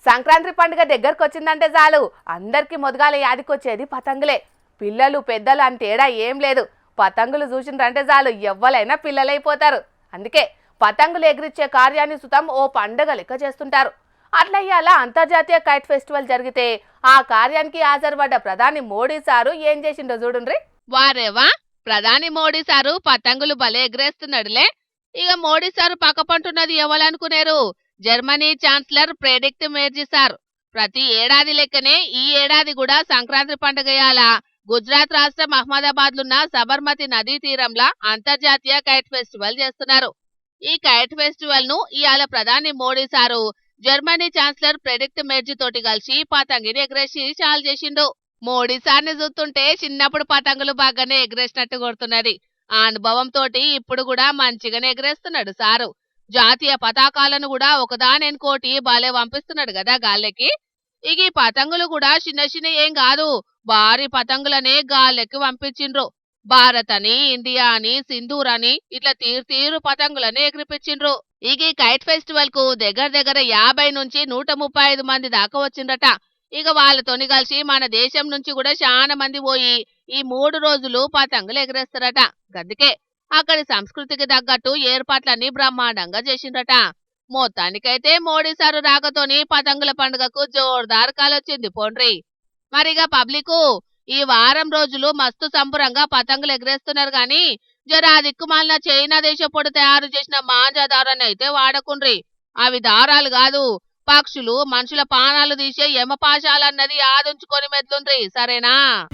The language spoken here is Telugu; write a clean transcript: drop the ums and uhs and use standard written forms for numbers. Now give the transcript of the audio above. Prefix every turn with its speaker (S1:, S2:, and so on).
S1: సంక్రాంతి పండుగ దగ్గరకు వచ్చిందంటే చాలు అందరికి మొదగాల యాదికొచ్చేది పతంగులే. పిల్లలు పెద్దలు అని తేడా ఏం లేదు. పతంగులు చూసిందంటే చాలు ఎవ్వలైనా పిల్లలైపోతారు. అందుకే పతంగులు ఎగిరిచ్చే కార్యాన్ని సుతం ఓ పండుగ లెక్క చేస్తుంటారు. అట్లా ఇయాల అంతర్జాతీయ కైట్ ఫెస్టివల్ జరిగితే ఆ కార్యానికి హాజరుపడ్డ ప్రధాని మోడీ సారు ఏం చేసిండో చూడుండ్రి.
S2: వారేవా, ప్రధాని మోడీ సారు పతంగులు భలే ఎగరేస్తున్నాడులే. ఇక మోడీ సారు పక్కపంటున్నది ఎవరనుకునేరు? Germany chancellor Friedrich Merz sir. ప్రతి ఏడాది లెక్కనే ఈ ఏడాది కూడా సంక్రాంతి పండుగయాల గుజరాత్ రాష్ట్రం అహ్మదాబాద్లున్న సబర్మతి నదీ తీరంలో అంతర్జాతీయ కైట్ ఫెస్టివల్ చేస్తున్నారు. ఈ కైట్ ఫెస్టివల్ ను ఇవాళ ప్రధాని Modi sir Germany chancellor Friedrich Merz తోటి కలిసి పతంగిని ఎగరేసి చాలు చేసిండు. మోడీ సార్ని చూస్తుంటే చిన్నప్పుడు పతంగులు బాగానే ఎగరేసినట్టు కొడుతున్నది. ఆ అనుభవం తోటి ఇప్పుడు కూడా మంచిగానే ఎగరేస్తున్నాడు సారు. జాతీయ పతాకాలను కూడా ఒకదానెనుకోటి బాలే పంపిస్తున్నాడు కదా గాల్లెకి. ఇక ఈ పతంగులు కూడా చిన్న చిన్న ఏం కాదు, భారీ పతంగులనే గాల్లెకి పంపించిండ్రు. భారత్ అని, ఇండియా అని, సింధూర్ అని ఇట్లా తీరు పతంగులని ఎగిరిపించిండ్రు. ఇక ఈ కైట్ ఫెస్టివల్ కు దగ్గర దగ్గర 50 నుంచి 135 మంది దాకా వచ్చిండ్రట. ఇక వాళ్ళతోని కలిసి మన దేశం నుంచి కూడా చాలా మంది పోయి ఈ 3 రోజులు పతంగులు ఎగరేస్తారట. గందుకే అక్కడి సంస్కృతికి తగ్గట్టు ఏర్పాట్లన్నీ బ్రహ్మాండంగా చేసిండ్రట. మొత్తానికైతే మోడీ సారు రాకతోని పతంగుల పండుగకు జోర్దార్ కాలొచ్చింది పోండ్రి. మరిగా పబ్లికు ఈ వారం రోజులు మస్తు సంబరంగా పతంగులు ఎగరేస్తున్నారు గాని జర దిక్కుమాలిన చైనా దేశపోడు తయారు చేసిన మాంజా దారాన్ని అయితే వాడకుండ్రి. అవి దారాలు కాదు, పక్షులు మనుషుల పానాలు తీసే యమపాశాలన్నది ఆదుంచుకొని మెద్లుండ్రి, సరేనా?